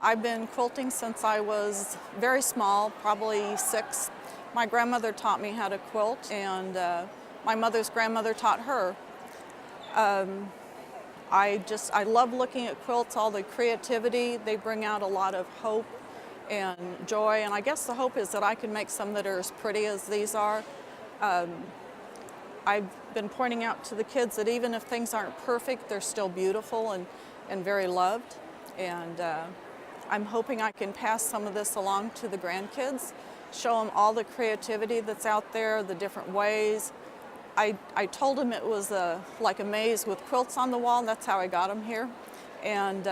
I've been quilting since I was very small, probably 6. My grandmother taught me how to quilt, and my mother's grandmother taught her. I love looking at quilts, all the creativity. They bring out a lot of hope and joy, and I guess the hope is that I can make some that are as pretty as these are. I've been pointing out to the kids that even if things aren't perfect, they're still beautiful and very loved. And I'm hoping I can pass some of this along to the grandkids, show them all the creativity that's out there, the different ways. I told them it was like a maze with quilts on the wall, and that's how I got them here. And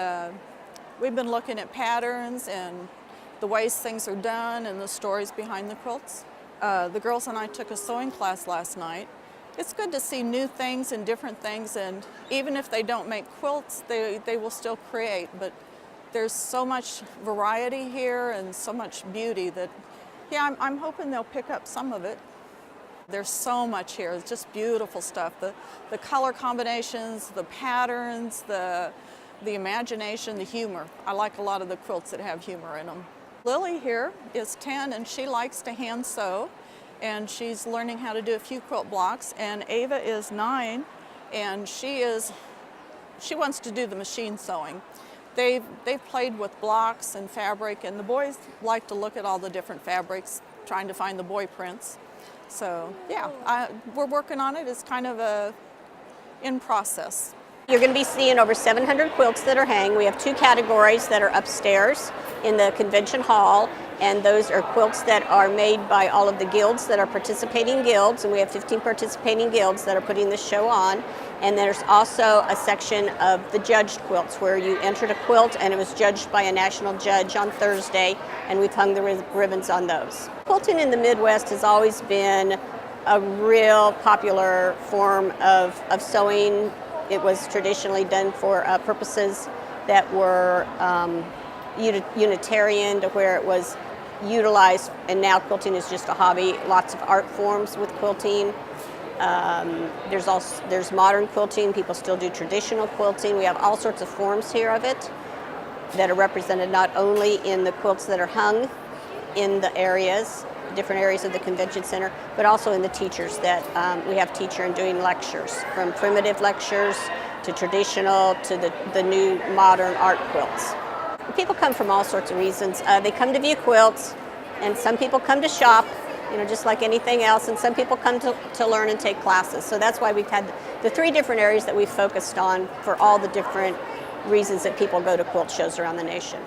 we've been looking at patterns and the ways things are done and the stories behind the quilts. The girls and I took a sewing class last night. It's good to see new things and different things, and even if they don't make quilts, they will still create. But there's so much variety here and so much beauty that, yeah, I'm hoping they'll pick up some of it. There's so much here. It's just beautiful stuff. The color combinations, the patterns, the imagination, the humor. I like a lot of the quilts that have humor in them. Lily here is 10 and she likes to hand sew, and she's learning how to do a few quilt blocks. And Ava is 9 and she wants to do the machine sewing. They've played with blocks and fabric, and the boys like to look at all the different fabrics, trying to find the boy prints. So yeah, we're working on it. It's kind of in process. You're going to be seeing over 700 quilts that are hanging. We have 2 categories that are upstairs in the convention hall, and those are quilts that are made by all of the guilds that are participating guilds, and we have 15 participating guilds that are putting this show on. And there's also a section of the judged quilts where you entered a quilt and it was judged by a national judge on Thursday, and we've hung the ribbons on those. Quilting in the Midwest has always been a real popular form of sewing. It was traditionally done for purposes that were Unitarian, to where it was utilized, and now quilting is just a hobby. Lots of art forms with quilting. There's modern quilting. People still do traditional quilting. We have all sorts of forms here of it that are represented not only in the quilts that are hung in the areas, different areas of the convention center, but also in the teachers that we have teacher and doing lectures, from primitive lectures to traditional to the new modern art quilts. People come from all sorts of reasons. They come to view quilts, and some people come to shop, just like anything else, and some people come to learn and take classes. So that's why we've had the 3 different areas that we've focused on for all the different reasons that people go to quilt shows around the nation.